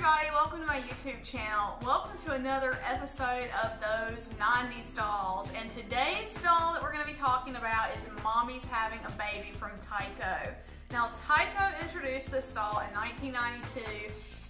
everybody, welcome to my YouTube channel. Welcome to another episode of those 90s dolls. And today's doll that we're going to be talking about is Mommy's Having a Baby from Tyco. Now Tyco introduced this doll in 1992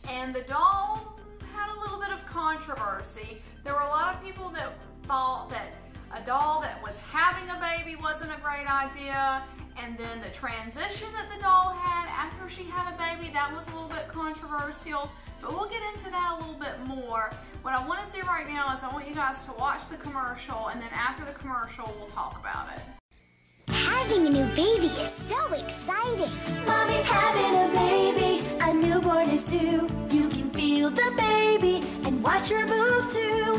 and the doll had a little bit of controversy. There were a lot of people that thought that a doll that was having a baby wasn't a great idea, and then the transition that the doll had after she had a baby, that was a little bit controversial, but we'll get into that a little bit more. What I want to do right now is I want you guys to watch the commercial, and then after the commercial we'll talk about it. Having a new baby is so exciting. Mommy's having a baby, a newborn is due. You can feel the baby and watch her move too.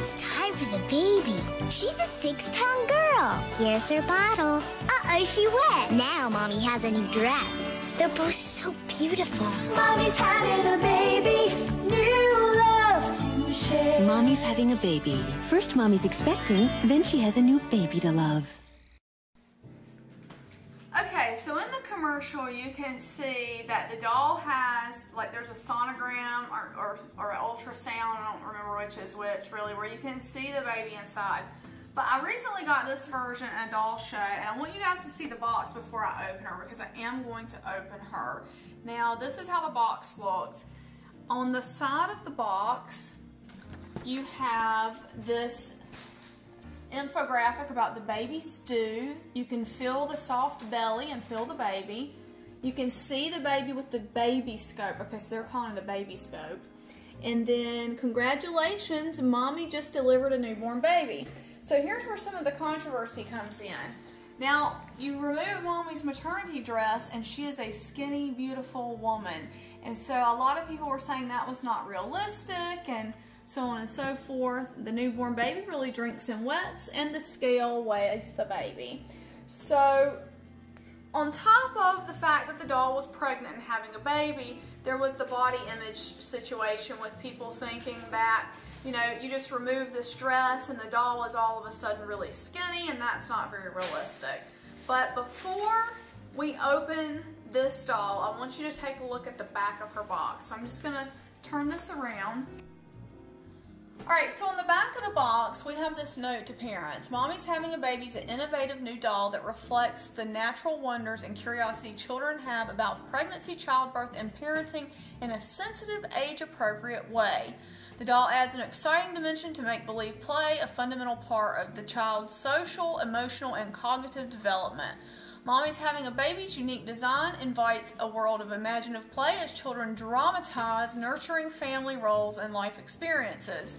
It's time for the baby. She's a 6-pound girl. Here's her bottle. Uh-oh, she wet. Now Mommy has a new dress. They're both so beautiful. Mommy's having a baby, new love to share. Mommy's having a baby. First Mommy's expecting, then she has a new baby to love. Okay, so in the commercial you can see that the doll has, like, there's a sonogram or an ultrasound, I don't remember which is which really, where you can see the baby inside. But I recently got this version in a doll show, and I want you guys to see the box before I open her because I am going to open her. Now this is how the box looks. On the side of the box you have this infographic about the baby's due. You can feel the soft belly and feel the baby. You can see the baby with the baby scope because they're calling it a baby scope. And then, congratulations, Mommy just delivered a newborn baby. So here's where some of the controversy comes in. Now, you remove Mommy's maternity dress and she is a skinny, beautiful woman. And so a lot of people were saying that was not realistic and so on and so forth. The newborn baby really drinks and wets, and the scale weighs the baby. So on top of the fact that the doll was pregnant and having a baby, there was the body image situation with people thinking that, you know, you just remove this dress and the doll is all of a sudden really skinny, and that's not very realistic. But before we open this doll, I want you to take a look at the back of her box. So I'm just gonna turn this around. Alright, so on the back of the box, we have this note to parents. Mommy's Having a Baby is an innovative new doll that reflects the natural wonders and curiosity children have about pregnancy, childbirth, and parenting in a sensitive, age-appropriate way. The doll adds an exciting dimension to make-believe play, a fundamental part of the child's social, emotional, and cognitive development. Mommy's Having a Baby's unique design invites a world of imaginative play as children dramatize nurturing family roles and life experiences.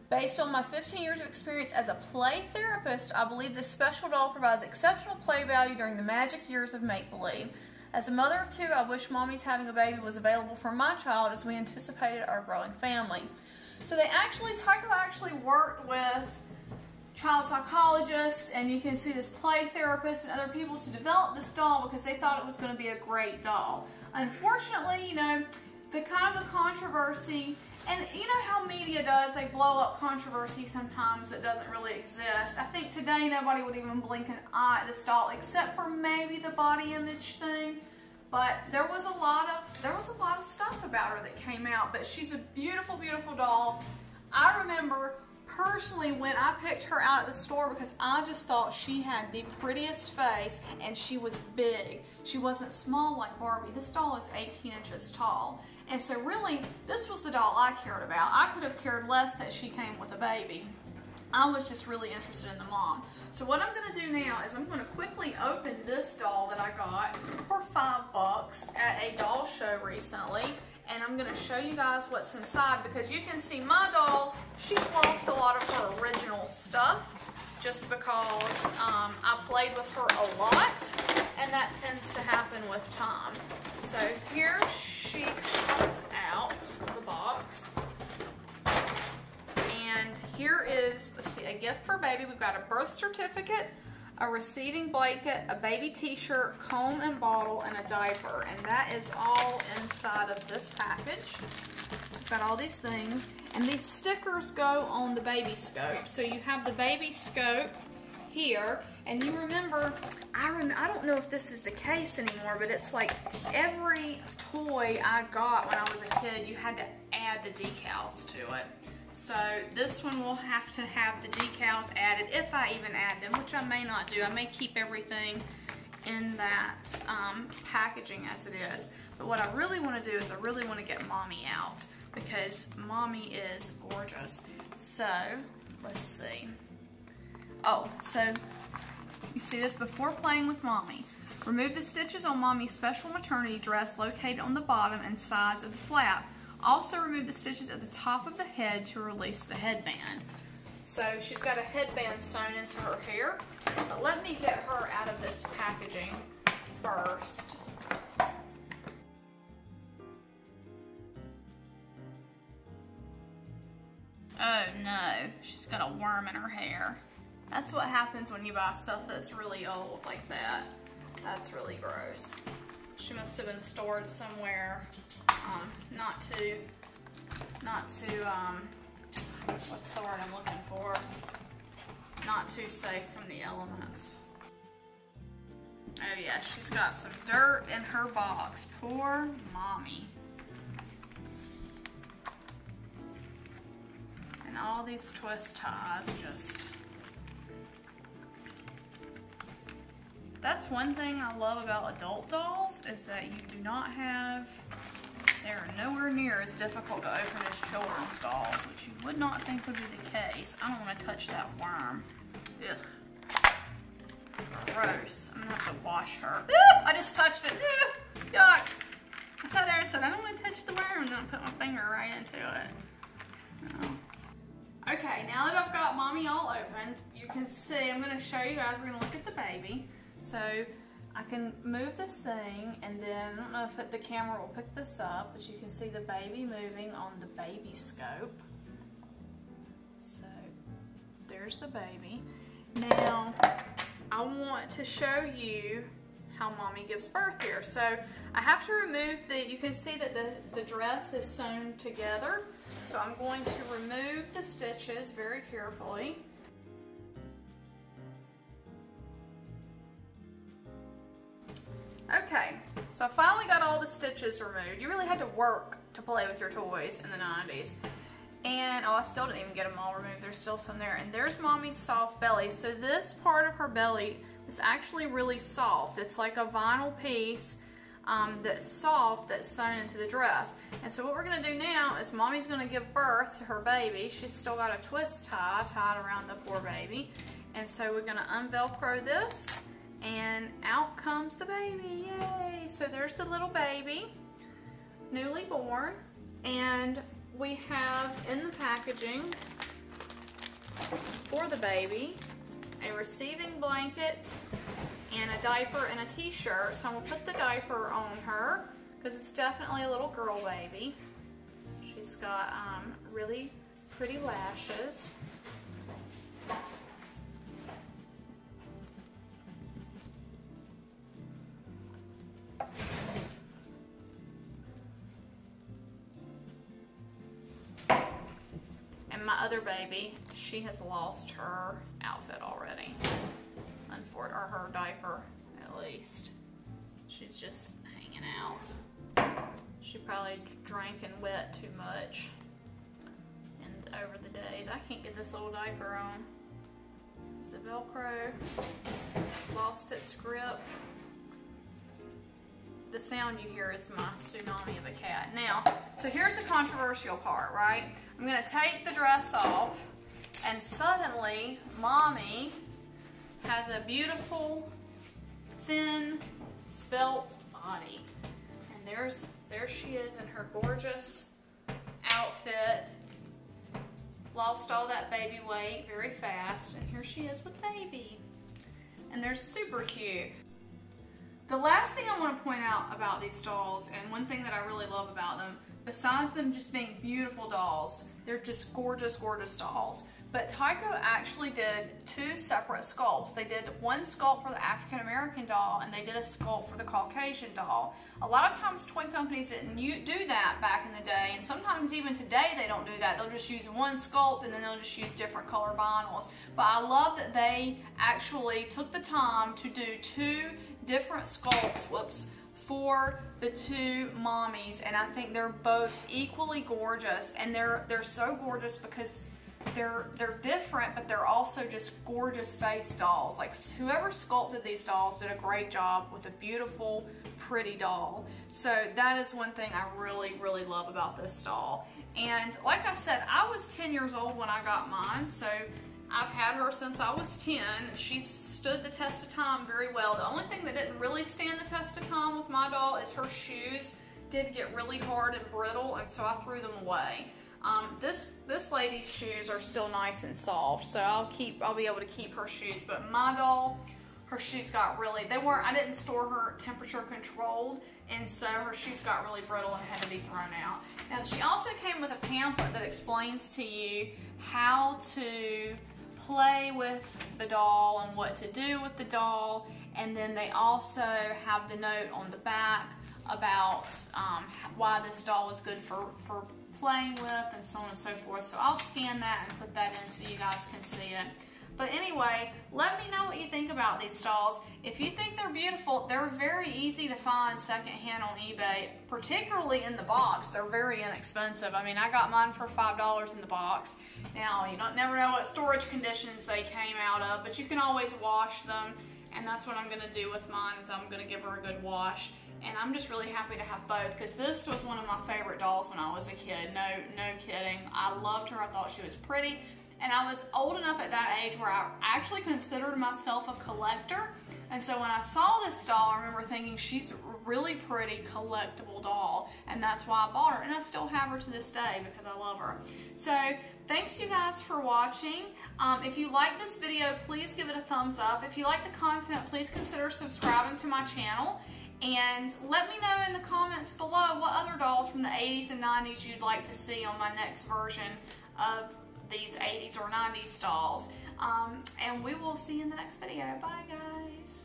Based on my 15 years of experience as a play therapist, I believe this special doll provides exceptional play value during the magic years of make-believe. As a mother of 2, I wish Mommy's Having a Baby was available for my child as we anticipated our growing family. So Tyco actually worked with child psychologists, and you can see this play therapist and other people to develop this doll because they thought it was going to be a great doll. Unfortunately, you know, the controversy, and you know how media does, they blow up controversy sometimes that doesn't really exist. I think today nobody would even blink an eye at this doll except for maybe the body image thing. But there was a lot of stuff about her that came out, but she's a beautiful, beautiful doll. I remember personally when I picked her out at the store because I just thought she had the prettiest face and she was big. She wasn't small like Barbie. This doll is 18 inches tall. And so really, this was the doll I cared about. I could have cared less that she came with a baby. I was just really interested in the mom. So what I'm going to do now is I'm going to quickly open this doll that I got for $5 at a doll show recently. And I'm going to show you guys what's inside because you can see my doll, she's lost a lot of her original stuff just because I played with her a lot, and that tends to happen with time. So here she comes out of the box. And here is, let's see, a gift for baby. We've got a birth certificate, a receiving blanket, a baby t-shirt, comb and bottle, and a diaper. And that is all inside of this package. We've got all these things. And these stickers go on the baby scope. So you have the baby scope here. And you remember, I don't know if this is the case anymore, but it's like every toy I got when I was a kid, you had to add the decals to it. So this one will have to have the decals added if I even add them, which I may not do. I may keep everything in that packaging as it is. But what I really want to do is I really want to get Mommy out because Mommy is gorgeous. So let's see. Oh, so you see this before playing with Mommy. Remove the stitches on Mommy's special maternity dress located on the bottom and sides of the flap. Also remove the stitches at the top of the head to release the headband. So she's got a headband sewn into her hair, but let me get her out of this packaging first. Oh no, she's got a worm in her hair. That's what happens when you buy stuff that's really old like that. That's really gross. She must have been stored somewhere not too, what's the word I'm looking for? Not too safe from the elements. Oh yeah, she's got some dirt in her box. Poor Mommy. And all these twist ties just... That's one thing I love about adult dolls is that you do not have, they're nowhere near as difficult to open as children's dolls, which you would not think would be the case. I don't want to touch that worm. Ugh. Gross. I'm gonna have to wash her. I just touched it. Yuck. I sat there and said, I don't want to touch the worm, and then I put my finger right into it. No. Okay, now that I've got Mommy all opened, you can see, I'm going to show you guys, we're going to look at the baby. So I can move this thing, and then, I don't know if the camera will pick this up, but you can see the baby moving on the baby scope. So there's the baby. Now, I want to show you how Mommy gives birth here. So I have to remove you can see that the dress is sewn together. So I'm going to remove the stitches very carefully. Okay, so I finally got all the stitches removed. You really had to work to play with your toys in the 90s. And, oh, I still didn't even get them all removed. There's still some there. And there's Mommy's soft belly. So this part of her belly is actually really soft. It's like a vinyl piece that's soft, that's sewn into the dress. And so what we're going to do now is Mommy's going to give birth to her baby. She's still got a twist tie tied around the poor baby. And so we're going to unvelcro this, and out comes the baby. Yay! So there's the little baby, newly born. And we have in the packaging for the baby a receiving blanket and a diaper and a t-shirt. So I'm going to put the diaper on her because it's definitely a little girl baby. She's got really pretty lashes. And my other baby, she has lost her outfit already. Or her diaper, at least. She's just hanging out. She probably drank and wet too much and over the days. I can't get this little diaper on. It's the Velcro lost its grip. The sound you hear is my tsunami of a cat. Now, so here's the controversial part, right? I'm gonna take the dress off, and suddenly Mommy has a beautiful, thin, svelte body. And there she is in her gorgeous outfit. Lost all that baby weight very fast, and here she is with baby. And they're super cute. The last thing I want to point out about these dolls, and one thing that I really love about them, besides them just being beautiful dolls, they're just gorgeous, gorgeous dolls. But Tyco actually did two separate sculpts. They did one sculpt for the African American doll, and they did a sculpt for the Caucasian doll. A lot of times toy companies didn't do that back in the day, and sometimes even today they don't do that. They'll just use one sculpt and then they'll just use different color vinyls. But I love that they actually took the time to do two different sculpts, for the two mommies, and I think they're both equally gorgeous, and they're so gorgeous because they're different, but they're also just gorgeous face dolls. Like, whoever sculpted these dolls did a great job with a beautiful, pretty doll. So that is one thing I really, really love about this doll. And like I said, I was 10 years old when I got mine, so I've had her since I was 10. She stood the test of time very well. The only thing that didn't really stand the test of time with my doll is her shoes did get really hard and brittle, and so I threw them away. This lady's shoes are still nice and soft, so I'll be able to keep her shoes. But my doll, her shoes got really, I didn't store her temperature controlled, and so her shoes got really brittle and had to be thrown out. Now, she also came with a pamphlet that explains to you how to play with the doll and what to do with the doll, and then they also have the note on the back about why this doll is good for playing with, and so on and so forth. So I'll scan that and put that in so you guys can see it. But anyway, let me know what you think about these dolls. If you think they're beautiful, they're very easy to find secondhand on eBay, particularly in the box. They're very inexpensive. I mean, I got mine for $5 in the box. Now, you never know what storage conditions they came out of, but you can always wash them, and that's what I'm gonna do with mine, is I'm gonna give her a good wash. And I'm just really happy to have both, because this was one of my favorite dolls when I was a kid. No kidding. I loved her. I thought she was pretty. And I was old enough at that age where I actually considered myself a collector. And so when I saw this doll, I remember thinking, she's a really pretty collectible doll. And that's why I bought her. And I still have her to this day because I love her. So thanks you guys for watching. If you like this video, please give it a thumbs up. If you like the content, please consider subscribing to my channel. And let me know in the comments below what other dolls from the 80s and 90s you'd like to see on my next version of these 80s or 90s dolls. And we will see you in the next video. Bye, guys.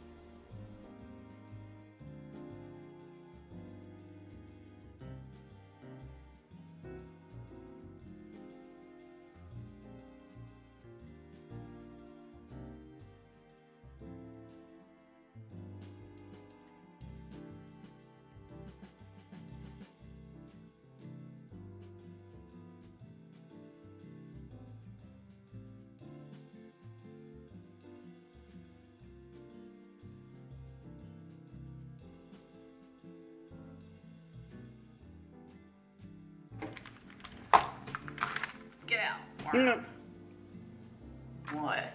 Get out. No. What?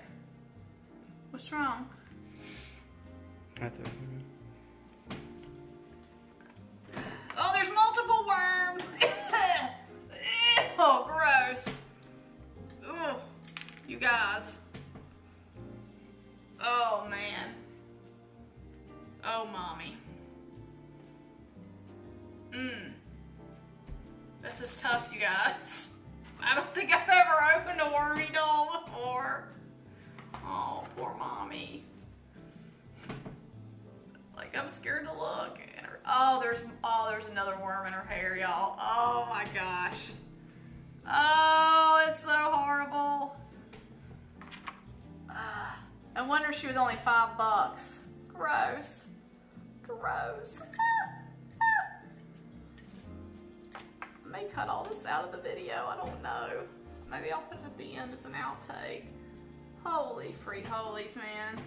What's wrong? Oh, there's multiple worms. Oh, gross. Ugh. You guys. Oh, man. Oh, mommy. This is tough, you guys. I don't think I've ever opened a wormy doll before. Oh, poor mommy. Like, I'm scared to look. Oh, there's another worm in her hair, y'all. Oh my gosh. Oh, it's so horrible. I wonder she was only $5. Gross. Gross. I may cut all this out of the video, I don't know. Maybe I'll put it at the end as an outtake. Holy free holies, man.